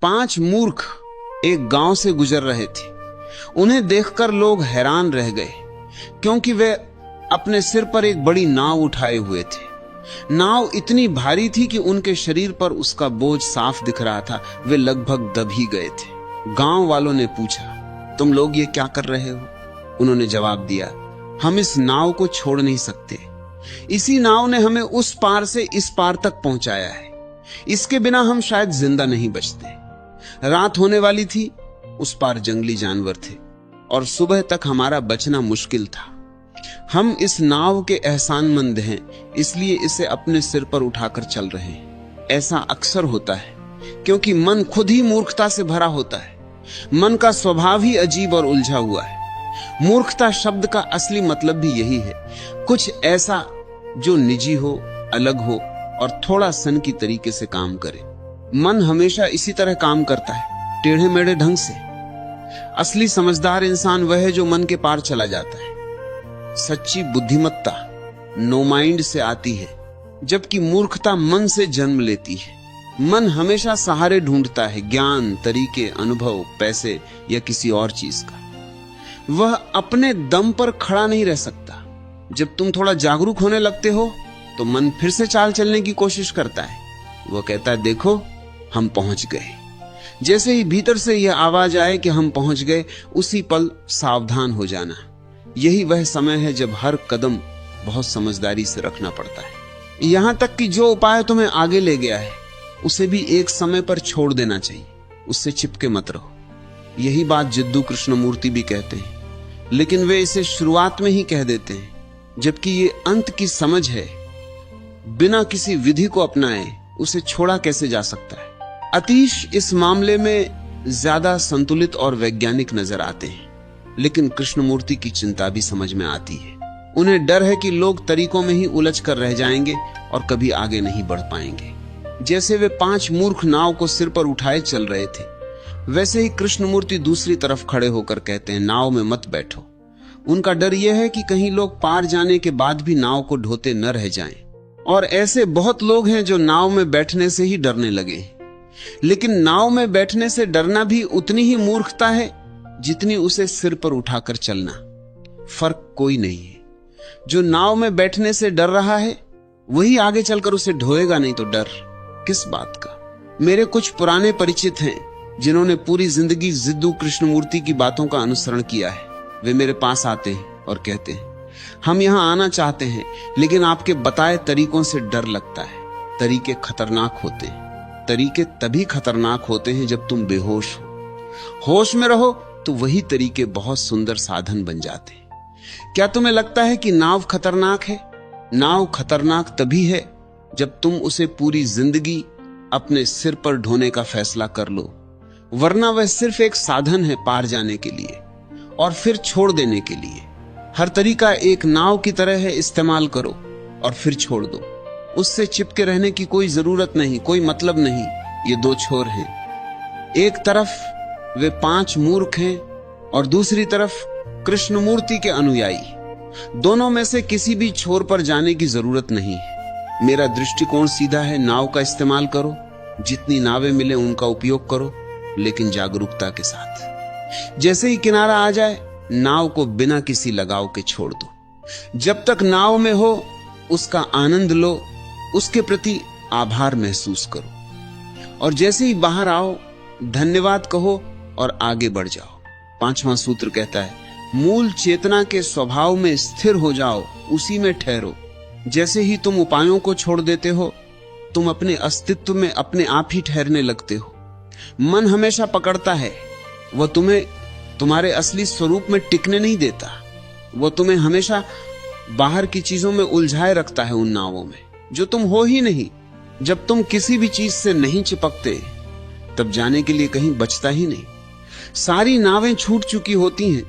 5 मूर्ख एक गांव से गुजर रहे थे। उन्हें देखकर लोग हैरान रह गए, क्योंकि वे अपने सिर पर एक बड़ी नाव उठाए हुए थे। नाव इतनी भारी थी कि उनके शरीर पर उसका बोझ साफ दिख रहा था। वे लगभग दब ही गए थे। गांव वालों ने पूछा, तुम लोग ये क्या कर रहे हो? उन्होंने जवाब दिया, हम इस नाव को छोड़ नहीं सकते। इसी नाव ने हमें उस पार से इस पार तक पहुंचाया है। इसके बिना हम शायद जिंदा नहीं बचते। रात होने वाली थी, उस पार जंगली जानवर थे और सुबह तक हमारा बचना मुश्किल था। हम इस नाव के एहसानमंद हैं, इसलिए इसे अपने सिर पर उठाकर चल रहे हैं। ऐसा अक्सर होता है, क्योंकि मन खुद ही मूर्खता से भरा होता है। मन का स्वभाव ही अजीब और उलझा हुआ है। मूर्खता शब्द का असली मतलब भी यही है, कुछ ऐसा जो निजी हो, अलग हो और थोड़ा सन की तरीके से काम करे। मन हमेशा इसी तरह काम करता है, टेढ़े मेढ़े ढंग से। असली समझदार इंसान वह है जो मन के पार चला जाता है। सच्ची बुद्धिमत्ता नो माइंड से आती है, जबकि मूर्खता मन से जन्म लेती है। मन हमेशा सहारे ढूंढता है, ज्ञान, तरीके, अनुभव, पैसे या किसी और चीज का। वह अपने दम पर खड़ा नहीं रह सकता। जब तुम थोड़ा जागरूक होने लगते हो तो मन फिर से चाल चलने की कोशिश करता है। वह कहता है, देखो हम पहुंच गए। जैसे ही भीतर से यह आवाज आए कि हम पहुंच गए, उसी पल सावधान हो जाना। यही वह समय है जब हर कदम बहुत समझदारी से रखना पड़ता है। यहां तक कि जो उपाय तुम्हें आगे ले गया है, उसे भी एक समय पर छोड़ देना चाहिए। उससे चिपके मत रहो। यही बात जिद्दू कृष्णमूर्ति भी कहते हैं, लेकिन वे इसे शुरुआत में ही कह देते हैं, जबकि ये अंत की समझ है। बिना किसी विधि को अपनाए उसे छोड़ा कैसे जा सकता है? अतीश इस मामले में ज्यादा संतुलित और वैज्ञानिक नजर आते हैं, लेकिन कृष्णमूर्ति की चिंता भी समझ में आती है। उन्हें डर है कि लोग तरीकों में ही उलझ कर रह जाएंगे और कभी आगे नहीं बढ़ पाएंगे। जैसे वे 5 मूर्ख नाव को सिर पर उठाए चल रहे थे, वैसे ही कृष्णमूर्ति दूसरी तरफ खड़े होकर कहते हैं, नाव में मत बैठो। उनका डर यह है कि कहीं लोग पार जाने के बाद भी नाव को ढोते न रह जाएं। और ऐसे बहुत लोग हैं जो नाव में बैठने से ही डरने लगे। लेकिन नाव में बैठने से डरना भी उतनी ही मूर्खता है जितनी उसे सिर पर उठाकर चलना। फर्क कोई नहीं है। जो नाव में बैठने से डर रहा है, वही आगे चलकर उसे ढोएगा, नहीं तो डर किस बात का? मेरे कुछ पुराने परिचित हैं जिन्होंने पूरी जिंदगी जिद्दू कृष्णमूर्ति की बातों का अनुसरण किया है। वे मेरे पास आते हैं और कहते हैं, हम यहां आना चाहते हैं, लेकिन आपके बताए तरीकों से डर लगता है। तरीके खतरनाक होते हैं। तरीके तभी खतरनाक होते हैं जब तुम बेहोश हो। होश में रहो तो वही तरीके बहुत सुंदर साधन बन जाते हैं। क्या तुम्हें लगता है कि नाव खतरनाक है? नाव खतरनाक तभी है जब तुम उसे पूरी जिंदगी अपने सिर पर ढोने का फैसला कर लो, वरना वह सिर्फ एक साधन है पार जाने के लिए और फिर छोड़ देने के लिए। हर तरीका एक नाव की तरह है, इस्तेमाल करो और फिर छोड़ दो। उससे चिपके रहने की कोई जरूरत नहीं, कोई मतलब नहीं। ये 2 छोर हैं। एक तरफ वे 5 मूर्ख हैं और दूसरी तरफ कृष्णमूर्ति के अनुयायी। दोनों में से किसी भी छोर पर जाने की जरूरत नहीं है। मेरा दृष्टिकोण सीधा है, नाव का इस्तेमाल करो, जितनी नावें मिले उनका उपयोग करो, लेकिन जागरूकता के साथ। जैसे ही किनारा आ जाए, नाव को बिना किसी लगाव के छोड़ दो। जब तक नाव में हो उसका आनंद लो, उसके प्रति आभार महसूस करो और जैसे ही बाहर आओ धन्यवाद कहो और आगे बढ़ जाओ। 5वां सूत्र कहता है, मूल चेतना के स्वभाव में स्थिर हो जाओ, उसी में ठहरो। जैसे ही तुम उपायों को छोड़ देते हो, तुम अपने अस्तित्व में अपने आप ही ठहरने लगते हो। मन हमेशा पकड़ता है, वह तुम्हें तुम्हारे असली स्वरूप में टिकने नहीं देता। वह तुम्हें हमेशा बाहर की चीजों में उलझाए रखता है, उन नावों में जो तुम हो ही नहीं। जब तुम किसी भी चीज से नहीं चिपकते, तब जाने के लिए कहीं बचता ही नहीं। सारी नावें छूट चुकी होती हैं,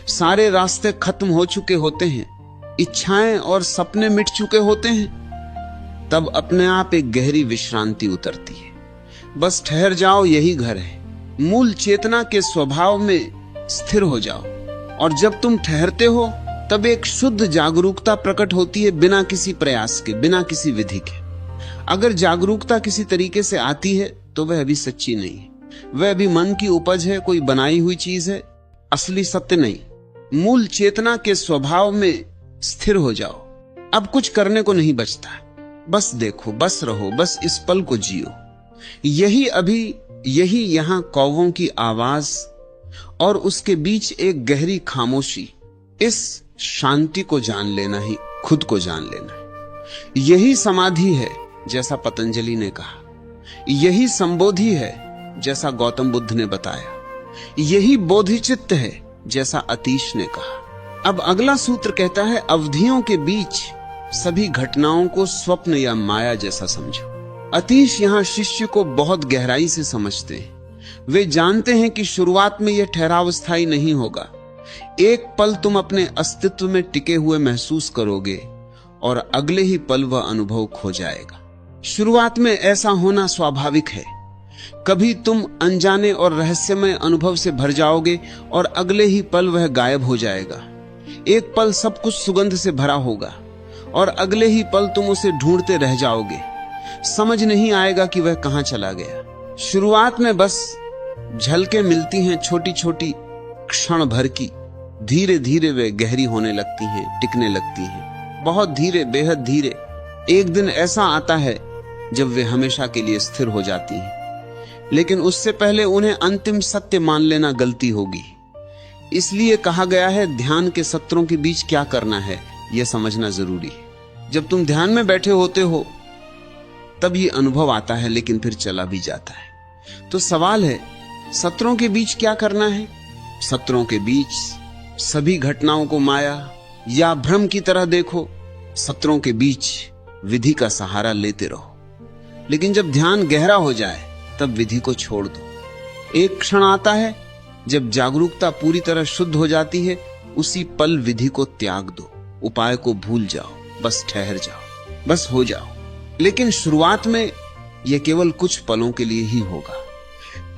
सारे रास्ते खत्म हो चुके होते हैं, इच्छाएं और सपने मिट चुके होते हैं। तब अपने आप एक गहरी विश्रांति उतरती है। बस ठहर जाओ, यही घर है। मूल चेतना के स्वभाव में स्थिर हो जाओ और जब तुम ठहरते हो तब एक शुद्ध जागरूकता प्रकट होती है, बिना किसी प्रयास के, बिना किसी विधि के। अगर जागरूकता किसी तरीके से आती है तो वह अभी सच्ची नहीं है। वह भी मन की उपज है, कोई बनाई हुई चीज है, असली सत्य नहीं। मूल चेतना के स्वभाव में स्थिर हो जाओ। अब कुछ करने को नहीं बचता, बस देखो, बस रहो, बस इस पल को जियो। यही यहां कौवों की आवाज और उसके बीच एक गहरी खामोशी, इस शांति को जान लेना ही खुद को जान लेना है। यही समाधि है जैसा पतंजलि ने कहा, यही संबोधि है जैसा गौतम बुद्ध ने बताया, यही बोधिचित्त है जैसा अतीश ने कहा। अब अगला सूत्र कहता है, अवधियों के बीच सभी घटनाओं को स्वप्न या माया जैसा समझो। अतीश यहां शिष्य को बहुत गहराई से समझते हैं। वे जानते हैं कि शुरुआत में यह ठहराव स्थायी नहीं होगा। एक पल तुम अपने अस्तित्व में टिके हुए महसूस करोगे और अगले ही पल वह अनुभव खो जाएगा। शुरुआत में ऐसा होना स्वाभाविक है। कभी तुम अनजाने और रहस्यमय अनुभव से भर जाओगे और अगले ही पल वह गायब हो जाएगा। एक पल सब कुछ सुगंध से भरा होगा और अगले ही पल तुम उसे ढूंढते रह जाओगे। समझ नहीं आएगा कि वह कहां चला गया। शुरुआत में बस झलकें मिलती हैं, छोटी छोटी क्षण भर की। धीरे धीरे वे गहरी होने लगती हैं, टिकने लगती हैं, बहुत धीरे, बेहद धीरे। एक दिन ऐसा आता है जब वे हमेशा के लिए स्थिर हो जाती हैं, लेकिन उससे पहले उन्हें अंतिम सत्य मान लेना गलती होगी। इसलिए कहा गया है, ध्यान के सत्रों के बीच क्या करना है यह समझना जरूरी है। जब तुम ध्यान में बैठे होते हो तब ये अनुभव आता है, लेकिन फिर चला भी जाता है। तो सवाल है, सत्रों के बीच क्या करना है? सत्रों के बीच सभी घटनाओं को माया या भ्रम की तरह देखो। सत्रों के बीच विधि का सहारा लेते रहो, लेकिन जब ध्यान गहरा हो जाए तब विधि को छोड़ दो। एक क्षण आता है जब जागरूकता पूरी तरह शुद्ध हो जाती है, उसी पल विधि को त्याग दो, उपाय को भूल जाओ, बस ठहर जाओ, बस हो जाओ। लेकिन शुरुआत में यह केवल कुछ पलों के लिए ही होगा।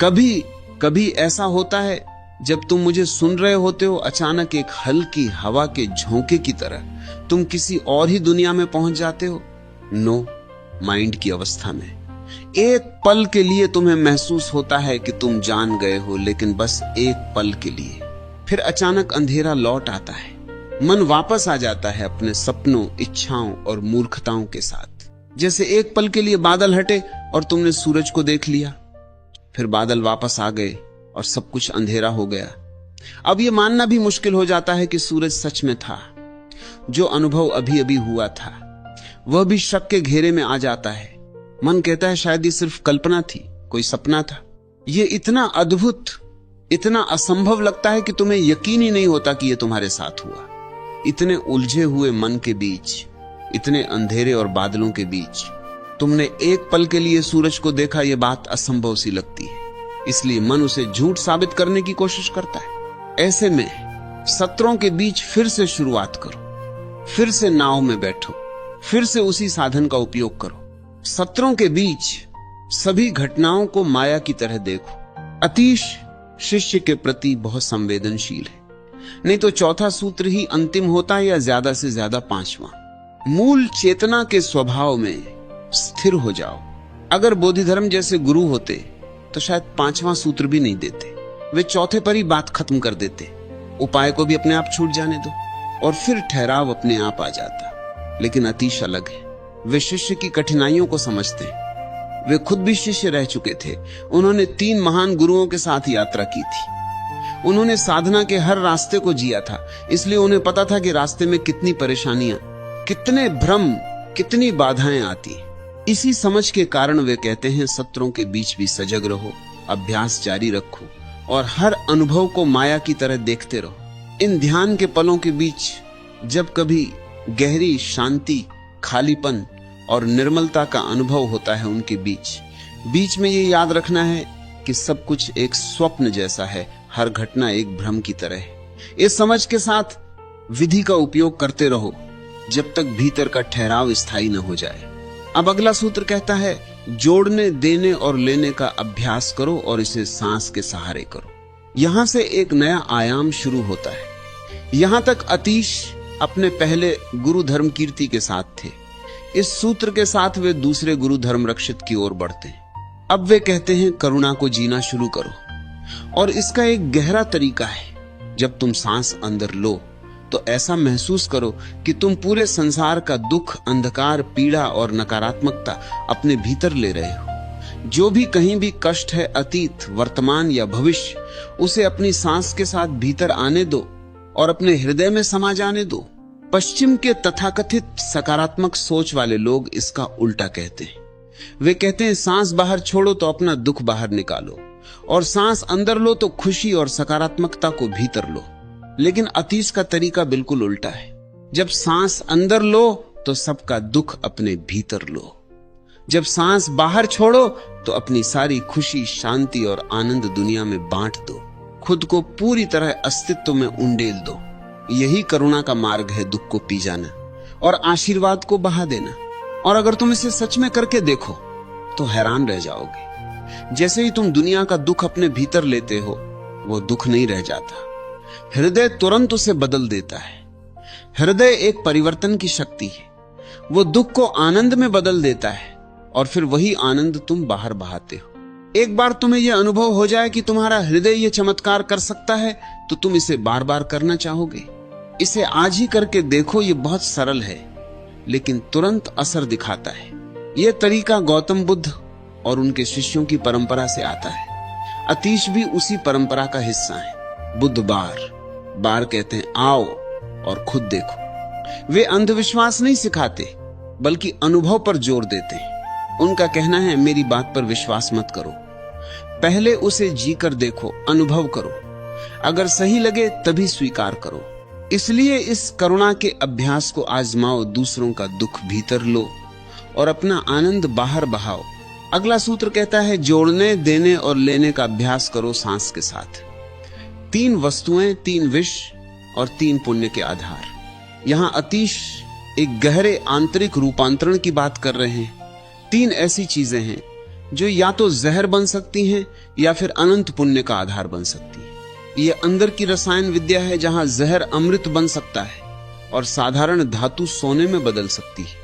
कभी कभी ऐसा होता है जब तुम मुझे सुन रहे होते हो, अचानक एक हल्की हवा के झोंके की तरह तुम किसी और ही दुनिया में पहुंच जाते हो, नो माइंड की अवस्था में। एक पल के लिए तुम्हें महसूस होता है कि तुम जान गए हो, लेकिन बस एक पल के लिए। फिर अचानक अंधेरा लौट आता है, मन वापस आ जाता है अपने सपनों, इच्छाओं और मूर्खताओं के साथ। जैसे एक पल के लिए बादल हटे और तुमने सूरज को देख लिया, फिर बादल वापस आ गए और सब कुछ अंधेरा हो गया। अब यह मानना भी मुश्किल हो जाता है कि सूरज सच में था। जो अनुभव अभी अभी हुआ था वह भी शक के घेरे में आ जाता है। मन कहता है शायद ये सिर्फ कल्पना थी, कोई सपना था। यह इतना अद्भुत, इतना असंभव लगता है कि तुम्हें यकीन ही नहीं होता कि यह तुम्हारे साथ हुआ। इतने उलझे हुए मन के बीच, इतने अंधेरे और बादलों के बीच तुमने एक पल के लिए सूरज को देखा, यह बात असंभव सी लगती है। इसलिए मन उसे झूठ साबित करने की कोशिश करता है। ऐसे में सत्रों के बीच फिर से शुरुआत करो, फिर से नाव में बैठो, फिर से उसी साधन का उपयोग करो। सत्रों के बीच सभी घटनाओं को माया की तरह देखो। अतीश शिष्य के प्रति बहुत संवेदनशील है, नहीं तो चौथा सूत्र ही अंतिम होता है, या ज्यादा से ज्यादा पांचवा। मूल चेतना के स्वभाव में स्थिर हो जाओ। अगर बोधिधर्म जैसे गुरु होते तो शायद पांचवा सूत्र भी नहीं देते, वे चौथे पर ही बात खत्म कर देते। उपाय को भी अपने आप छूट जाने दो और फिर ठहराव अपने आप आ जाता। लेकिन अतीश अलग है, वे शिष्य की कठिनाइयों को समझते हैं। वे खुद भी शिष्य रह चुके थे। उन्होंने 3 महान गुरुओं के साथ यात्रा की थी। उन्होंने साधना के हर रास्ते को जिया था, इसलिए उन्हें पता था कि रास्ते में कितनी परेशानियां, कितने भ्रम, कितनी बाधाएं आती। इसी समझ के कारण वे कहते हैं, सत्रों के बीच भी सजग रहो, अभ्यास जारी रखो और हर अनुभव को माया की तरह देखते रहो। इन ध्यान के पलों के बीच जब कभी गहरी शांति, खालीपन और निर्मलता का अनुभव होता है, उनके बीच में ये याद रखना है कि सब कुछ एक स्वप्न जैसा है, हर घटना एक भ्रम की तरह है। इस समझ के साथ विधि का उपयोग करते रहो जब तक भीतर का ठहराव स्थायी न हो जाए। अब अगला सूत्र कहता है, जोड़ने, देने और लेने का अभ्यास करो और इसे सांस के सहारे करो। यहां से एक नया आयाम शुरू होता है। यहां तक अतीश अपने पहले गुरु धर्म कीर्ति के साथ थे। इस सूत्र के साथ वे दूसरे गुरु धर्म रक्षित की ओर बढ़ते हैं। अब वे कहते हैं करुणा को जीना शुरू करो, और इसका एक गहरा तरीका है। जब तुम सांस अंदर लो तो ऐसा महसूस करो कि तुम पूरे संसार का दुख, अंधकार, पीड़ा और नकारात्मकता अपने भीतर ले रहे हो। जो भी कहीं भी कष्ट है, अतीत, वर्तमान या भविष्य, उसे अपनी सांस के साथ भीतर आने दो और अपने हृदय में समा जाने दो। पश्चिम के तथाकथित सकारात्मक सोच वाले लोग इसका उल्टा कहते हैं। वे कहते हैं सांस बाहर छोड़ो तो अपना दुख बाहर निकालो, और सांस अंदर लो तो खुशी और सकारात्मकता को भीतर लो। लेकिन अतीश का तरीका बिल्कुल उल्टा है। जब सांस अंदर लो तो सबका दुख अपने भीतर लो। जब सांस बाहर छोड़ो तो अपनी सारी खुशी, शांति और आनंद दुनिया में बांट दो। खुद को पूरी तरह अस्तित्व में उंडेल दो। यही करुणा का मार्ग है, दुख को पी जाना और आशीर्वाद को बहा देना। और अगर तुम इसे सच में करके देखो तो हैरान रह जाओगे। जैसे ही तुम दुनिया का दुख अपने भीतर लेते हो, वो दुख नहीं रह जाता। हृदय तुरंत उसे बदल देता है। हृदय एक परिवर्तन की शक्ति है। वो दुख को आनंद में बदल देता है और फिर वही आनंद तुम बाहर बहाते हो। एक बार तुम्हें यह अनुभव हो जाए कि तुम्हारा हृदय यह चमत्कार कर सकता है तो तुम इसे बार बार करना चाहोगे। इसे आज ही करके देखो। यह बहुत सरल है लेकिन तुरंत असर दिखाता है। यह तरीका गौतम बुद्ध और उनके शिष्यों की परंपरा से आता है। अतीश भी उसी परंपरा का हिस्सा है। बुद्ध बार कहते हैं आओ और खुद देखो। वे अंधविश्वास नहीं सिखाते बल्कि अनुभव पर जोर देते हैं। उनका कहना है मेरी बात पर विश्वास मत करो, पहले उसे जीकर देखो, अनुभव करो। अगर सही लगे तभी स्वीकार करो। इसलिए इस करुणा के अभ्यास को आजमाओ। दूसरों का दुख भीतर लो और अपना आनंद बाहर बहाओ। अगला सूत्र कहता है जोड़ने, देने और लेने का अभ्यास करो सांस के साथ। 3 वस्तुएं, 3 विष और 3 पुण्य के आधार। यहां अतीश एक गहरे आंतरिक रूपांतरण की बात कर रहे हैं। 3 ऐसी चीजें हैं जो या तो जहर बन सकती हैं या फिर अनंत पुण्य का आधार बन सकती है। यह अंदर की रसायन विद्या है जहां जहर अमृत बन सकता है और साधारण धातु सोने में बदल सकती है।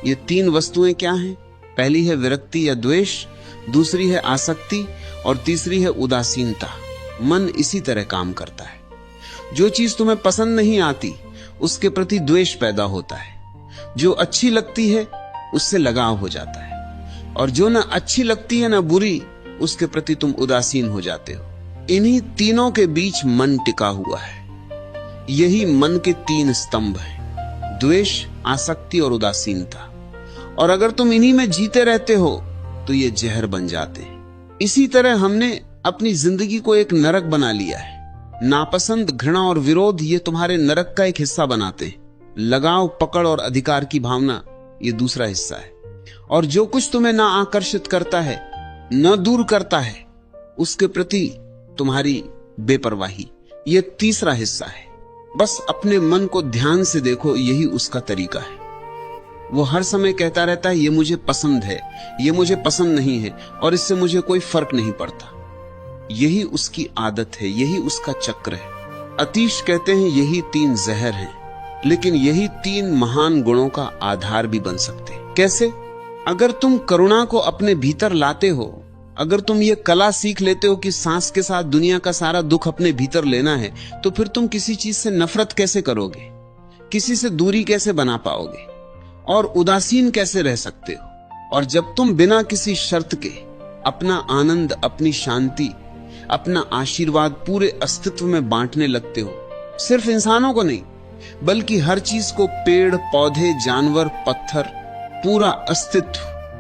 ये 3 वस्तुएं क्या हैं? पहली है विरक्ति या द्वेष, दूसरी है आसक्ति और तीसरी है उदासीनता। मन इसी तरह काम करता है। जो चीज तुम्हें पसंद नहीं आती उसके प्रति द्वेष पैदा होता है। जो अच्छी लगती है उससे लगाव हो जाता है, और जो ना अच्छी लगती है ना बुरी, उसके प्रति तुम उदासीन हो जाते हो। इन्हीं तीनों के बीच मन टिका हुआ है। यही मन के 3 स्तंभ हैं, द्वेष, आसक्ति और उदासीनता। और अगर तुम इन्हीं में जीते रहते हो तो ये जहर बन जाते हैं। इसी तरह हमने अपनी जिंदगी को एक नरक बना लिया है। नापसंद, घृणा और विरोध ये तुम्हारे नरक का एक हिस्सा बनाते हैं। लगाव, पकड़ और अधिकार की भावना ये दूसरा हिस्सा है। और जो कुछ तुम्हें ना आकर्षित करता है, न दूर करता है, उसके प्रति तुम्हारी बेपरवाही ये तीसरा हिस्सा है। बस अपने मन को ध्यान से देखो, यही उसका तरीका है। वो हर समय कहता रहता है ये मुझे पसंद है, ये मुझे पसंद नहीं है, और इससे मुझे कोई फर्क नहीं पड़ता। यही उसकी आदत है, यही उसका चक्र है। अतीश कहते हैं यही 3 जहर हैं, लेकिन यही 3 महान गुणों का आधार भी बन सकते हैं। कैसे? अगर तुम करुणा को अपने भीतर लाते हो, अगर तुम ये कला सीख लेते हो कि सांस के साथ दुनिया का सारा दुख अपने भीतर लेना है, तो फिर तुम किसी चीज से नफरत कैसे करोगे, किसी से दूरी कैसे बना पाओगे और उदासीन कैसे रह सकते हो। और जब तुम बिना किसी शर्त के अपना आनंद, अपनी शांति, अपना आशीर्वाद पूरे अस्तित्व में बांटने लगते हो, सिर्फ इंसानों को नहीं बल्कि हर चीज को, पेड़, पौधे, जानवर, पत्थर, पूरा अस्तित्व,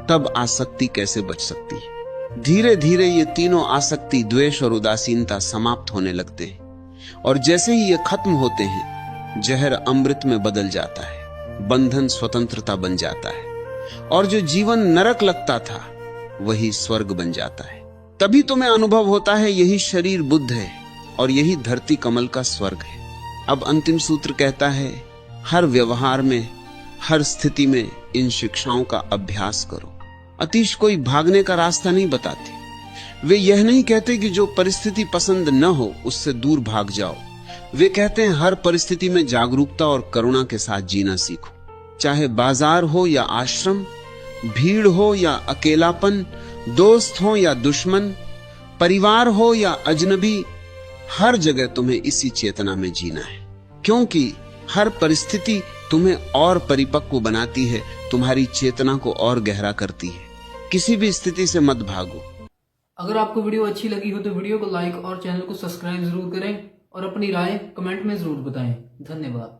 तब आसक्ति कैसे बच सकती है? धीरे धीरे ये तीनों आसक्ति, द्वेष और उदासीनता समाप्त होने लगते हैं, और जैसे ही ये खत्म होते हैं, जहर अमृत में बदल जाता है, बंधन स्वतंत्रता बन जाता है, और जो जीवन नरक लगता था वही स्वर्ग बन जाता है। तभी तुम्हें अनुभव होता है यही शरीर बुद्ध है और यही धरती कमल का स्वर्ग है। अब अंतिम सूत्र कहता है हर व्यवहार में, हर स्थिति में इन शिक्षाओं का अभ्यास करो। अतीश कोई भागने का रास्ता नहीं बताते। वे यह नहीं कहते कि जो परिस्थिति पसंद न हो उससे दूर भाग जाओ। वे कहते हैं हर परिस्थिति में जागरूकता और करुणा के साथ जीना सीखो। चाहे बाजार हो या आश्रम, भीड़ हो या अकेलापन, दोस्त हो या दुश्मन, परिवार हो या अजनबी, हर जगह तुम्हें इसी चेतना में जीना है, क्योंकि हर परिस्थिति तुम्हें और परिपक्व बनाती है, तुम्हारी चेतना को और गहरा करती है। किसी भी स्थिति से मत भागो। अगर आपको वीडियो अच्छी लगी हो तो वीडियो को लाइक और चैनल को सब्सक्राइब जरूर करें और अपनी राय कमेंट में जरूर बताएं। धन्यवाद।